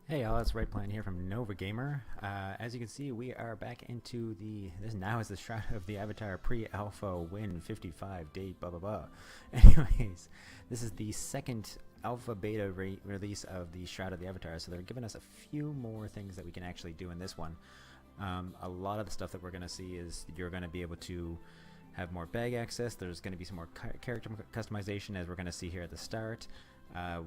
Hey y'all, it's Rightplan here from NovaGamer. As you can see, we are back into this now is the Shroud of the Avatar pre-alpha win 55 date blah blah blah. Anyways, this is the second alpha beta release of the Shroud of the Avatar, so they're giving us a few more things that we can actually do in this one. A lot of the stuff that we're going to see is you're going to be able to have more bag access. There's going to be some more character customization, as we're going to see here at the start.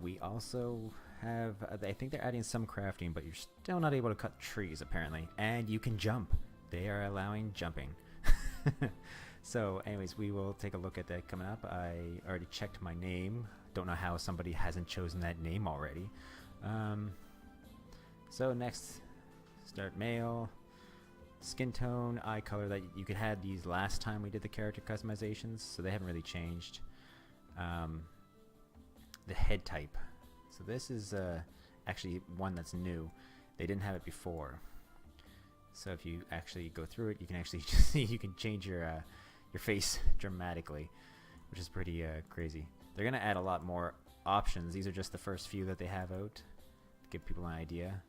We also have, I think they're adding some crafting, but you're still not able to cut trees apparently, and you can jump. They are allowing jumping. So anyways, we will take a look at that coming up. I already checked my name. Don't know how somebody hasn't chosen that name already. So next, start male, skin tone, eye color. That you could have these last time we did the character customizations, so they haven't really changed. The head type. So this is actually one that's new. They didn't have it before. So if you actually go through it, you can actually just see you can change your face dramatically, which is pretty crazy. They're gonna add a lot more options. These are just the first few that they have out to give people an idea.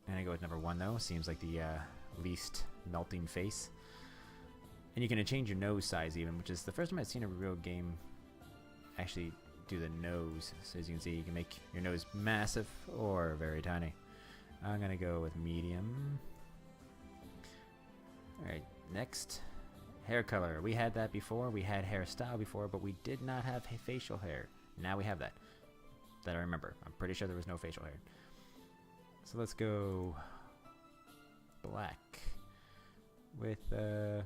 And I go with number 1 though. Seems like the least melting face. And you can change your nose size even, which is the first time I've seen a real game actually do the nose. So as you can see, you can make your nose massive or very tiny. I'm gonna go with medium. Alright, next, hair color. We had that before. We had hairstyle before, but we did not have facial hair. Now we have that I remember. I'm pretty sure there was no facial hair. So let's go black with I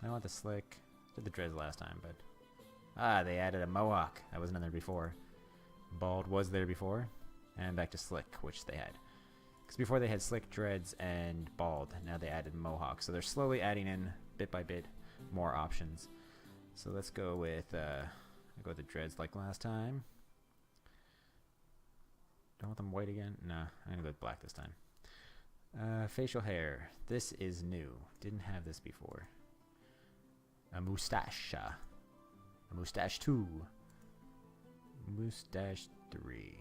don't want the slick. Did the dreads last time, but they added a mohawk. That wasn't in there before. Bald was there before. And back to slick, which they had. Because before they had slick, dreads, and bald. Now they added mohawk. So they're slowly adding in, bit by bit, more options. So let's go with, I'll go with the dreads like last time. Don't want them white again? No, I'm going to go with black this time. Facial hair. This is new. Didn't have this before. A mustache. Mustache 2. Mustache 3.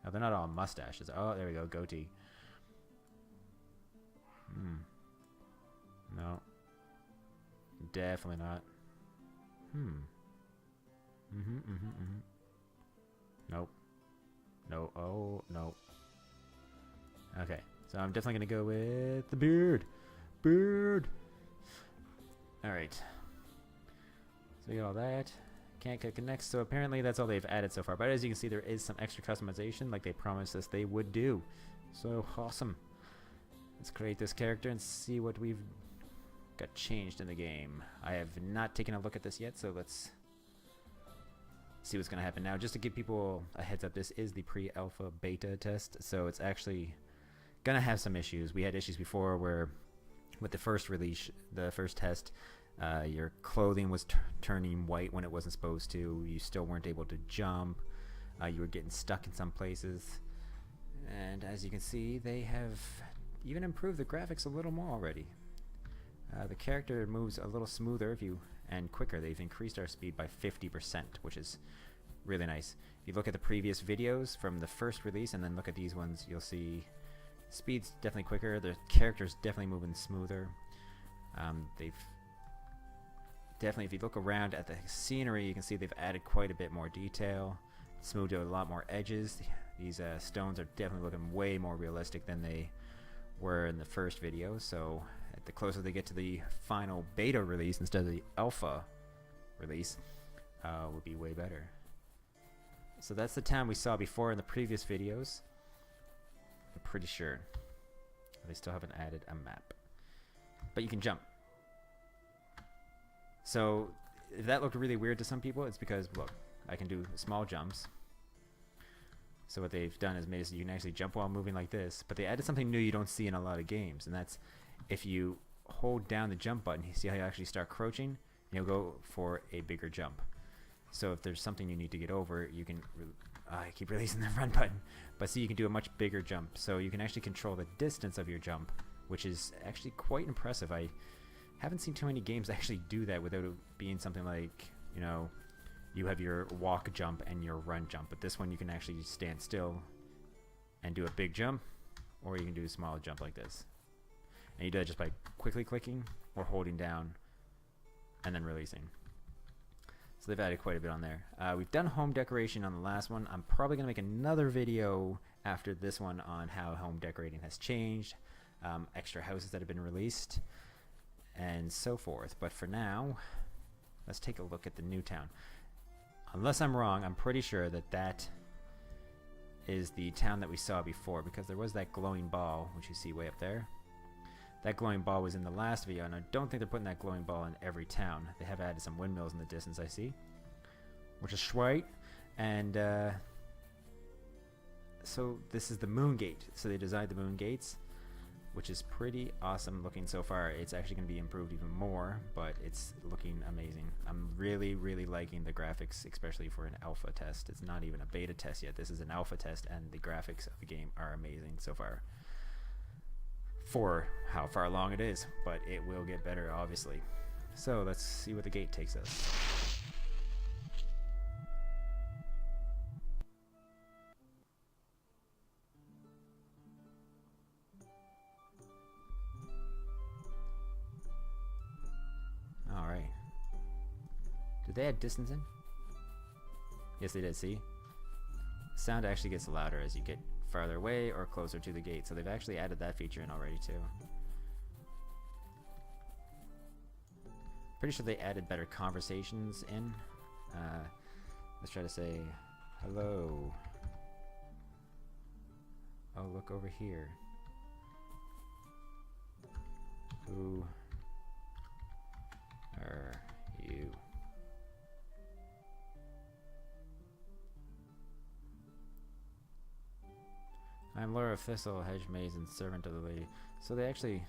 Oh, they're not all mustaches. Oh, there we go. Goatee. No. Definitely not. Nope. No. Oh, no. Okay. So I'm definitely going to go with the beard. Beard. Alright. So we got all that. Can't click next. So apparently that's all they've added so far. But as you can see, there is some extra customization like they promised us they would do. So awesome. Let's create this character and see what we've got changed in the game. I have not taken a look at this yet, so let's see what's going to happen now. Just to give people a heads up, this is the pre-alpha beta test, so it's actually going to have some issues. We had issues before where with the first release, the first test, your clothing was turning white when it wasn't supposed to. You still weren't able to jump. You were getting stuck in some places. And as you can see, they have even improved the graphics a little more already. The character moves a little smoother and quicker. They've increased our speed by 50%, which is really nice. If you look at the previous videos from the first release and then look at these ones, you'll see speed's definitely quicker. The character's definitely moving smoother. They've definitely, if you look around at the scenery, you can see they've added quite a bit more detail, smoothed out a lot more edges. These stones are definitely looking way more realistic than they were in the first video. So the closer they get to the final beta release instead of the alpha release, will be way better. So that's the town we saw before in the previous videos. I'm pretty sure they still haven't added a map, but you can jump. So if that looked really weird to some people, it's because, look, I can do small jumps. So what they've done is made it so you can actually jump while moving like this, but they added something new you don't see in a lot of games, and that's if you hold down the jump button, you see how you actually start crouching, you'll go for a bigger jump. So if there's something you need to get over, you can, I keep releasing the run button, but see, you can do a much bigger jump. So you can actually control the distance of your jump, which is actually quite impressive. I haven't seen too many games actually do that without it being something like, you know, you have your walk jump and your run jump. But this one you can actually stand still and do a big jump, or you can do a small jump like this. And you do that just by quickly clicking or holding down and then releasing. So they've added quite a bit on there. We've done home decoration on the last one. I'm probably going to make another video after this one on how home decorating has changed, extra houses that have been released, and so forth. But for now, let's take a look at the new town. Unless I'm wrong, I'm pretty sure that that is the town that we saw before, because there was that glowing ball, which you see way up there. That glowing ball was in the last video, and I don't think they're putting that glowing ball in every town. They have added some windmills in the distance, I see, which is sweet. And so this is the moon gate. So they designed the moon gates, which is pretty awesome looking so far. It's actually going to be improved even more, but it's looking amazing. I'm really, really liking the graphics, especially for an alpha test. It's not even a beta test yet. This is an alpha test, and the graphics of the game are amazing so far for how far along it is, but it will get better, obviously. So let's see where the gate takes us. Alright. Did they add distance in? Yes, they did, see? Sound actually gets louder as you get farther away or closer to the gate, so they've actually added that feature in already too. Pretty sure they added better conversations in. Let's try to say hello. Oh, look over here. Who are you? I'm Laura Thistle, hedge maze and servant of the lady. So they actually,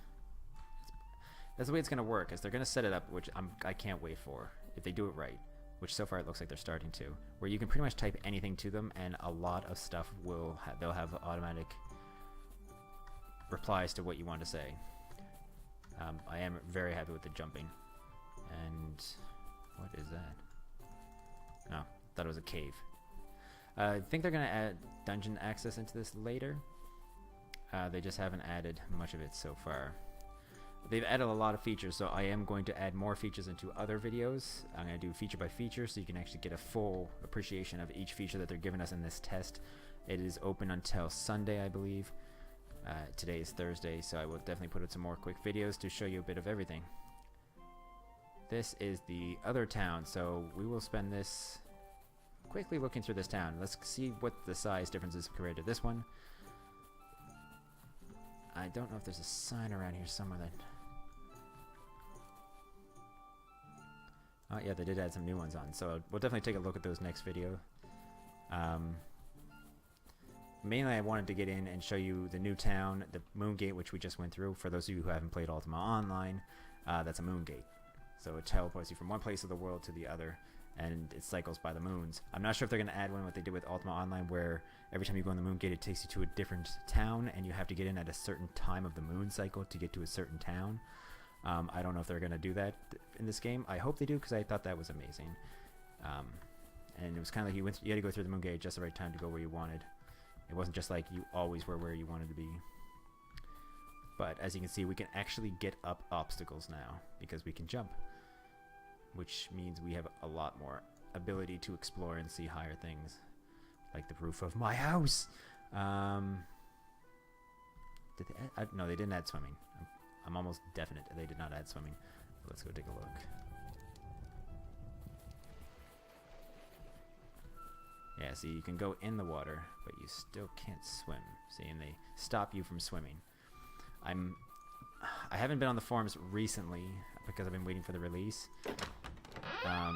that's the way it's going to work, is they're going to set it up, which I can't wait for, if they do it right, which so far it looks like they're starting to, where you can pretty much type anything to them and a lot of stuff will they'll have automatic replies to what you want to say. I am very happy with the jumping. And what is that? Oh, thought it was a cave. I think they're going to add dungeon access into this later. They just haven't added much of it so far. They've added a lot of features, so I am going to add more features into other videos. I'm going to do feature by feature so you can actually get a full appreciation of each feature that they're giving us in this test. It is open until Sunday, I believe. Today is Thursday, so I will definitely put out some more quick videos to show you a bit of everything. This is the other town, so we will spend this quickly looking through this town. Let's see what the size difference is compared to this one. I don't know if there's a sign around here somewhere that... Oh yeah, they did add some new ones on, so we'll definitely take a look at those next video. Mainly I wanted to get in and show you the new town, the moon gate, which we just went through. For those of you who haven't played Ultima Online, that's a moon gate. So it teleports you from one place of the world to the other, and it cycles by the moons. I'm not sure if they're going to add one what they did with Ultima Online, where every time you go on the moon gate it takes you to a different town and you have to get in at a certain time of the moon cycle to get to a certain town. I don't know if they're going to do that in this game. I hope they do, because I thought that was amazing. And it was kind of like you had to go through the moon gate just the right time to go where you wanted. It wasn't just like you always were where you wanted to be. But as you can see, we can actually get up obstacles now because we can jump, which means we have a lot more ability to explore and see higher things, like the roof of my house. Did they add, no, they didn't add swimming. I'm almost definite they did not add swimming. Let's go take a look. Yeah, see, you can go in the water, but you still can't swim. See, and they stop you from swimming. I haven't been on the forums recently because I've been waiting for the release. But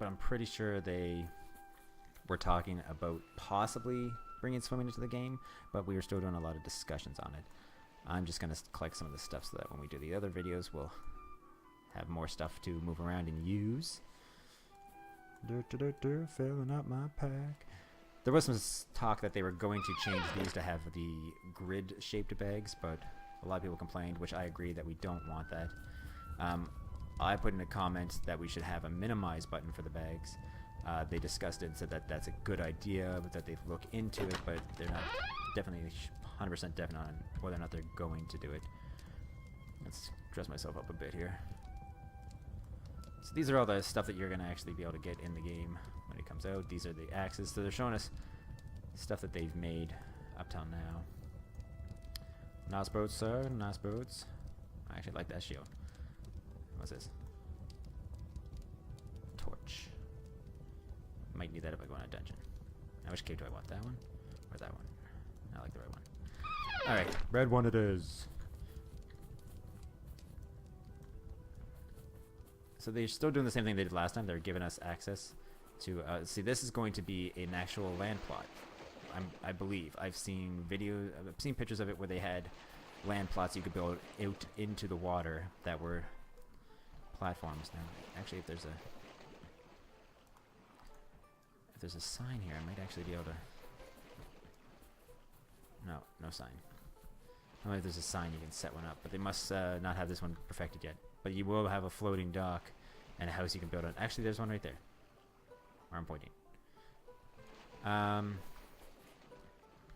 I'm pretty sure they were talking about possibly bringing swimming into the game, but we were still doing a lot of discussions on it. I'm just going to collect some of the stuff so that when we do the other videos, we'll have more stuff to move around and use. Filling up my pack. There was some talk that they were going to change these to have the grid-shaped bags, but a lot of people complained, which I agree that we don't want that. I put in a comment that we should have a minimize button for the bags. They discussed it and said that that's a good idea, but that they'd look into it, but they're not definitely 100% definite on whether or not they're going to do it. Let's dress myself up a bit here. So these are all the stuff that you're going to actually be able to get in the game when it comes out. These are the axes. So they're showing us stuff that they've made up till now. Nice boats, sir. Nice boats. I actually like that shield. What's this? Torch. Might need that if I go in a dungeon. Now, which cave do I want? That one? Or that one? I like the red one. Alright, red one it is. So they're still doing the same thing they did last time. They're giving us access to... see, this is going to be an actual land plot. I believe. I've seen videos... I've seen pictures of it where they had land plots you could build out into the water that were platforms. Now, actually, if there's a sign here, I might actually be able to... No sign. I don't know if there's a sign you can set one up, but they must not have this one perfected yet. But you will have a floating dock and a house you can build on. Actually, there's one right there, where I'm pointing.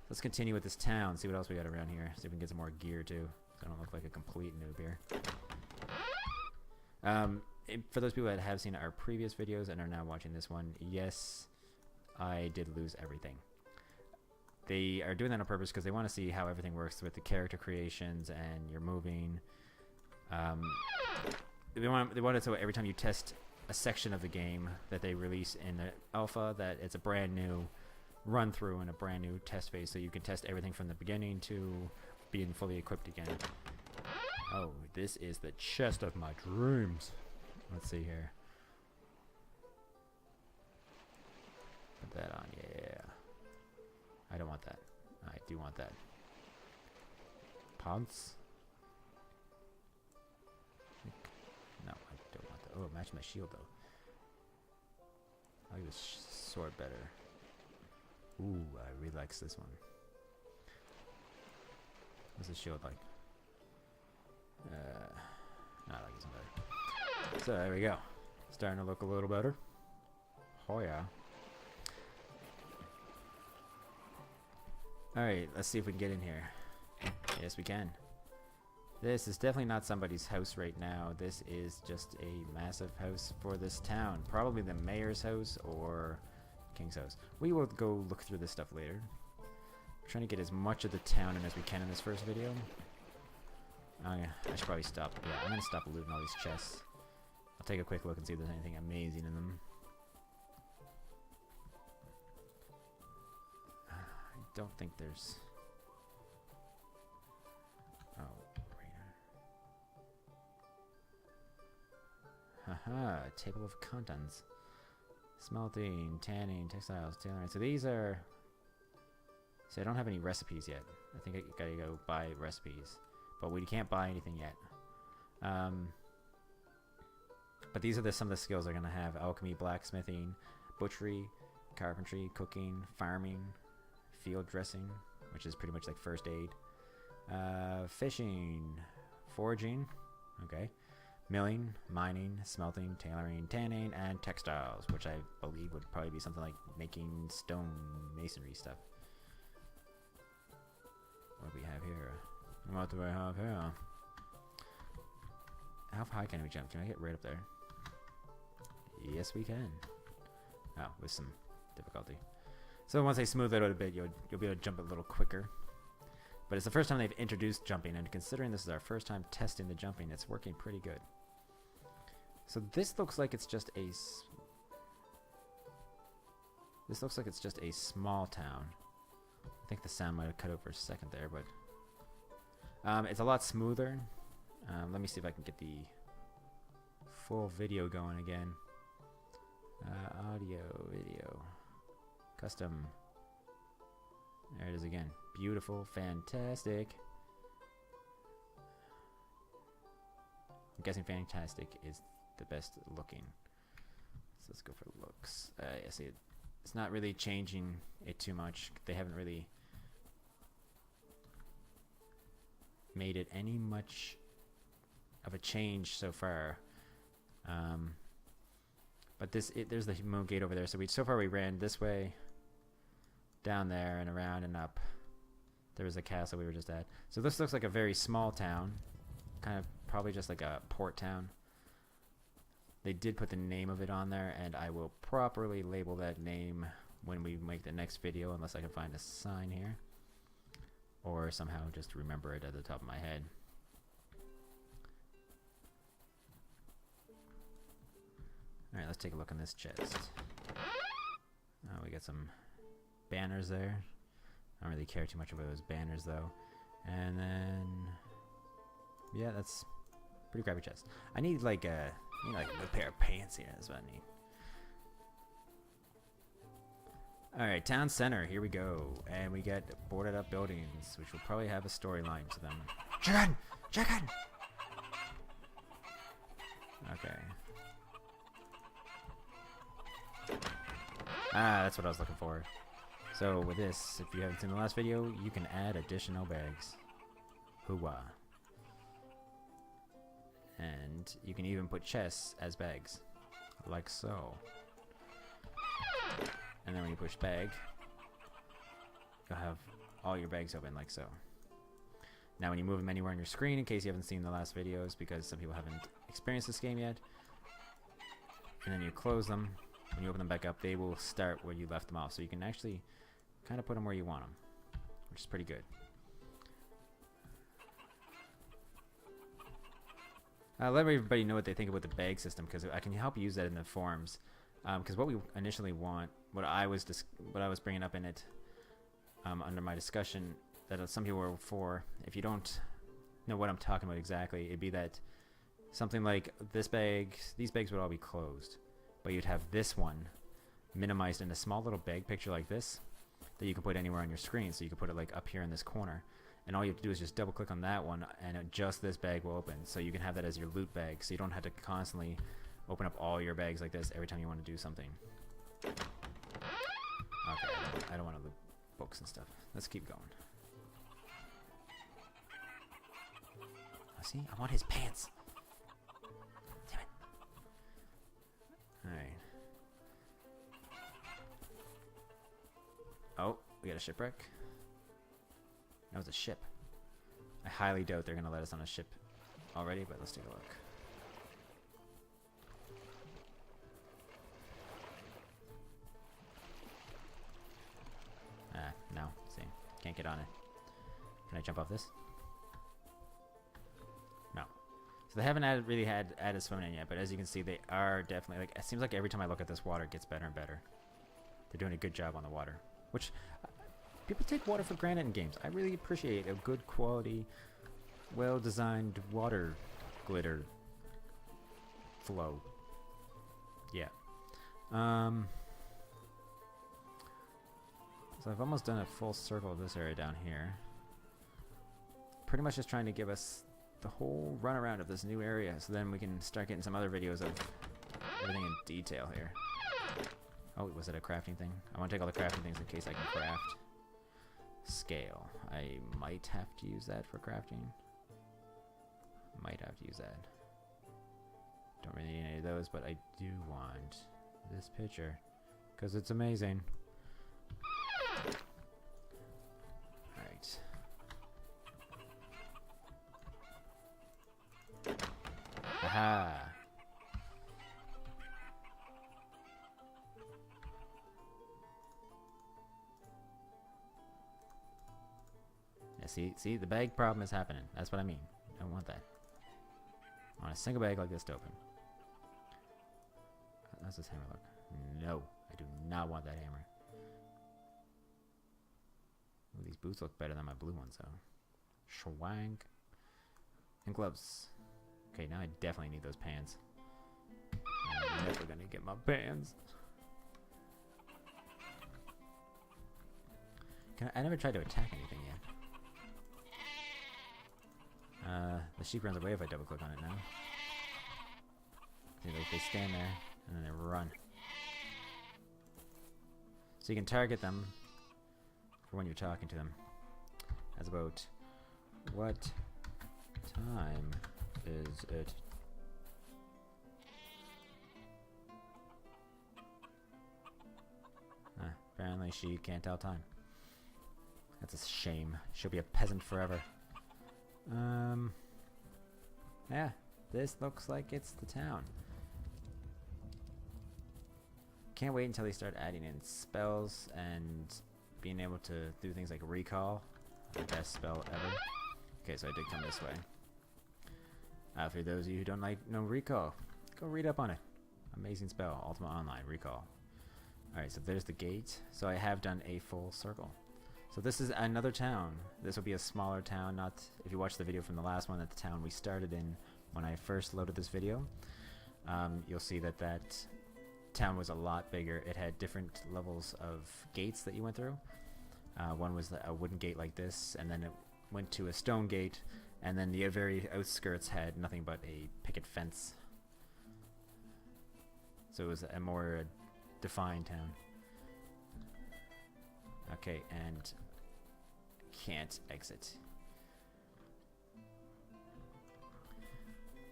Let's continue with this town, see what else we got around here. See if we can get some more gear, too. So I don't look like a complete noob here. For those people that have seen our previous videos and are now watching this one, yes, I did lose everything. They are doing that on purpose because they want to see how everything works with the character creations and your moving. They want it so every time you test a section of the game that they release in the alpha, that it's a brand new run through and a brand new test phase, so you can test everything from the beginning to being fully equipped again. Oh, this is the chest of my dreams. Let's see here. Put that on, yeah. I don't want that. I do want that. Pants? No, I don't want that. Oh, match my shield though. I like this sword better. Ooh, I really like this one. What's the shield like? I like this one better. So there we go. Starting to look a little better. Oh yeah. Alright, let's see if we can get in here. Yes, we can. This is definitely not somebody's house right now. This is just a massive house for this town. Probably the mayor's house or King's house. We will go look through this stuff later. We're trying to get as much of the town in as we can in this first video. Oh yeah, I should probably stop. Yeah, I'm gonna stop looting all these chests. I'll take a quick look and see if there's anything amazing in them. I don't think there's... Oh, right. Haha, table of contents. Smelting, tanning, textiles, tailoring. So these are... So I don't have any recipes yet. I think I gotta go buy recipes. But we can't buy anything yet. But these are some of the skills they're gonna have. Alchemy, blacksmithing, butchery, carpentry, cooking, farming, field dressing, which is pretty much like first aid. Fishing, foraging, okay. Milling, mining, smelting, tailoring, tanning, and textiles, which I believe would probably be something like making stone masonry stuff. What do we have here? What do I have here? How high can we jump? Can I get right up there? Yes, we can. Oh, with some difficulty. So once they smooth it out a bit, you'll be able to jump a little quicker. But it's the first time they've introduced jumping, and considering this is our first time testing the jumping, it's working pretty good. So this looks like it's just a... This looks like it's just a small town. I think the sound might have cut out for a second there, but... it's a lot smoother. Let me see if I can get the full video going again. Audio, video, custom. There it is again. Beautiful, fantastic. I'm guessing fantastic is the best looking. So let's go for looks. Yeah, see, it's not really changing it too much. They haven't really made it any much of a change so far. But there's the moon gate over there. So so far we ran this way, down there, and around and up. There was a castle we were just at. So this looks like a very small town, kind of probably just like a port town. They did put the name of it on there, and I will properly label that name when we make the next video, unless I can find a sign here, or somehow just remember it at the top of my head. Alright, let's take a look in this chest. Oh, we got some banners there. I don't really care too much about those banners though. And then, yeah, that's pretty crappy chest. I need like a pair of pants here. That's what I need. Alright, town center. Here we go. And we get boarded up buildings, which will probably have a storyline to them. Chicken! Chicken! Okay. Ah, that's what I was looking for. So with this, if you haven't seen the last video, you can add additional bags. Hooah. And you can even put chests as bags. Like so. And then when you push bag, you'll have all your bags open like so. Now when you move them anywhere on your screen, in case you haven't seen the last videos, because some people haven't experienced this game yet, and then you close them, when you open them back up, they will start where you left them off. So you can actually kind of put them where you want them, which is pretty good. Let everybody know what they think about the bag system, because I can help use that in the forums. Because what we initially want, what I was bringing up in it under my discussion, that some people were for, if you don't know what I'm talking about exactly, it'd be that something like this bag, these bags would all be closed, but you'd have this one minimized in a small little bag picture like this that you can put anywhere on your screen. So you can put it like up here in this corner, and all you have to do is just double click on that one, and just this bag will open. So you can have that as your loot bag, so you don't have to constantly open up all your bags like this every time you want to do something. Okay, I don't want to loot books and stuff. Let's keep going. Oh, see, I want his pants. Damn it. Alright. Oh, we got a shipwreck. That was a ship. I highly doubt they're going to let us on a ship already, but let's take a look. No, see, can't get on it. Can I jump off this? No. So they haven't really added swimming in yet, but as you can see, they are definitely, like, it seems like every time I look at this water, it gets better and better. They're doing a good job on the water, which people take water for granted in games. I really appreciate a good quality, well-designed water glitter flow. Yeah. So I've almost done a full circle of this area down here. Pretty much just trying to give us the whole runaround of this new area, so then we can start getting some other videos of everything in detail here. Oh, was it a crafting thing? I want to take all the crafting things in case I can craft. Scale. I might have to use that for crafting. Might have to use that. Don't really need any of those, but I do want this picture, because it's amazing. Alright. Aha! Yeah, see, the bag problem is happening. That's what I mean. I don't want that. I want a single bag like this to open. How's this hammer look? No, I do not want that hammer. Ooh, these boots look better than my blue ones, though. Schwank. And gloves. Okay, now I definitely need those pants. I'm never gonna get my pants. I never tried to attack anything yet. The sheep runs away if I double click on it now. See, like they stand there and then they run. So you can target them for when you're talking to them. As about, what time is it? Apparently she can't tell time. That's a shame. She'll be a peasant forever. Yeah, this looks like it's the town. Can't wait until they start adding in spells and being able to do things like recall. The best spell ever. Okay, so I did come this way. For those of you who don't know recall, go read up on it. Amazing spell, Ultima Online, recall. Alright, so there's the gate. So I have done a full circle. So this is another town. This will be a smaller town, not, if you watch the video from the last one, at the town we started in when I first loaded this video. You'll see that that town was a lot bigger. It had different levels of gates that you went through. One was a wooden gate like this, and then it went to a stone gate, and then the very outskirts had nothing but a picket fence. So it was a more defined town. Okay, and can't exit.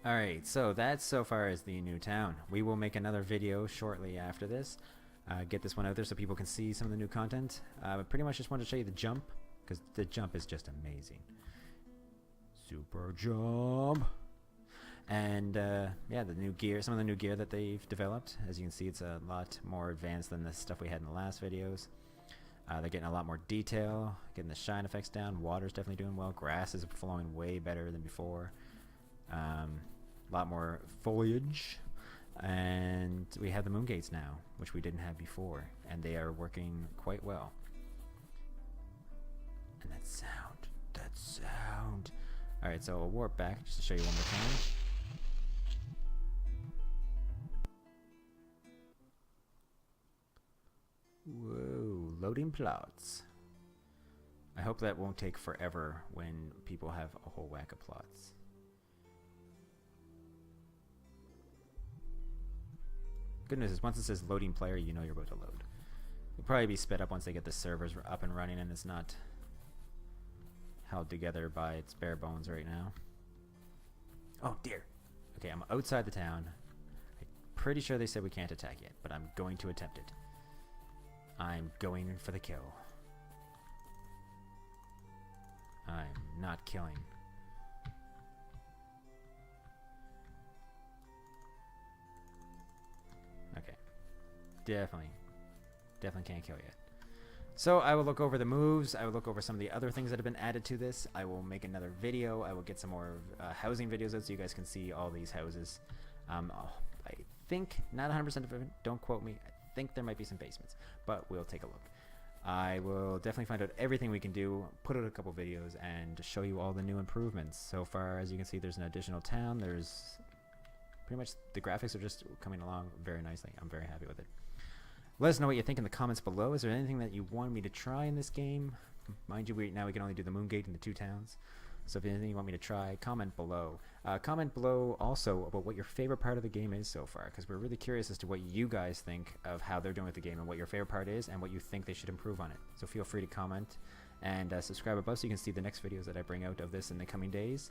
Alright, so that's so far as the new town. We will make another video shortly after this. Get this one out there so people can see some of the new content. But pretty much just wanted to show you the jump, because the jump is just amazing. Super jump! And yeah, the new gear, some of the new gear that they've developed. As you can see, it's a lot more advanced than the stuff we had in the last videos. They're getting a lot more detail, getting the shine effects down. Water's definitely doing well. Grass is flowing way better than before. A lot more foliage. And we have the moon gates now, which we didn't have before, and they are working quite well. And that sound. Alright, so I'll warp back just to show you one more time. Whoa, loading plots. I hope that won't take forever when people have a whole whack of plots. Good news is once it says loading player, you know you're about to load. It'll probably be sped up once they get the servers up and running and it's not held together by its bare bones right now. Oh dear. Okay, I'm outside the town. I'm pretty sure they said we can't attack yet, but I'm going to attempt it. I'm going in for the kill. I'm not killing. Okay. Definitely can't kill yet. So I will look over the moves. I will look over some of the other things that have been added to this. I will make another video. I will get some more housing videos out so you guys can see all these houses. I think, not 100% of it, don't quote me. I think there might be some basements, but we'll take a look. I will definitely find out everything we can do, put out a couple videos, and show you all the new improvements. So far, as you can see, there's an additional town. There's pretty much the graphics are just coming along very nicely. I'm very happy with it. Let us know what you think in the comments below. Is there anything that you want me to try in this game? Mind you, now we can only do the moon gate in the 2 towns. So if there's anything you want me to try, comment below. Comment below also about what your favorite part of the game is so far, because we're really curious as to what you guys think of how they're doing with the game and what your favorite part is and what you think they should improve on it. So feel free to comment and subscribe above so you can see the next videos that I bring out of this in the coming days.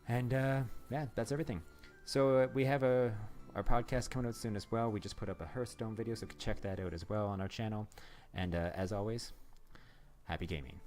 And yeah, that's everything. So we have our podcast coming out soon as well. We just put up a Hearthstone video, so check that out as well on our channel. And as always, happy gaming.